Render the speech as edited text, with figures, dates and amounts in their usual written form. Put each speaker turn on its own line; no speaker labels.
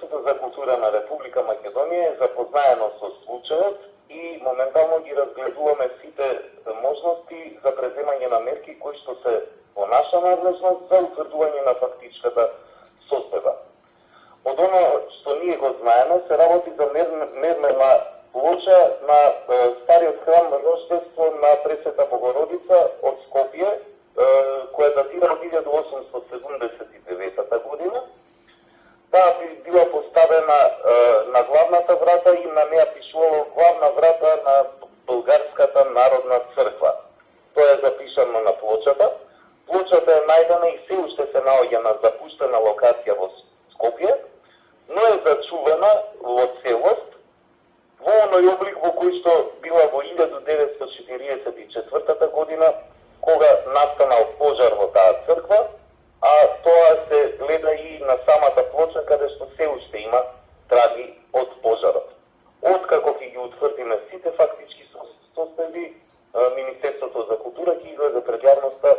Министерството за култура на Република Македонија е запознаено со случајот и моментално ги разгледуваме сите можности за преземање на мерки кои што се по наша надлежност за утврдување на фактичката состојба. Од оно што ние го знаеме, се работи за мермерна плоча на стариот храм Рождество на Пресвета Богородица од Скопје, која датира од 1879 година. Таа била поставена на главната врата и на неа пишувало главна врата на Българската народна црква. Тоа е запишано на плочата. Плочата е најдена и се уште се наоѓа на запуштена локација во Скопје, но е зачувана во целост во оној облик во кој што била во 1944 година, кога настанал пожар во таа црква, а тоа се гледа и на самата плоча каде што се уште има траги од пожарот. Откако ќе ги утврдиме сите фактички состојби, Министерството за култура ќе излезе пред јавноста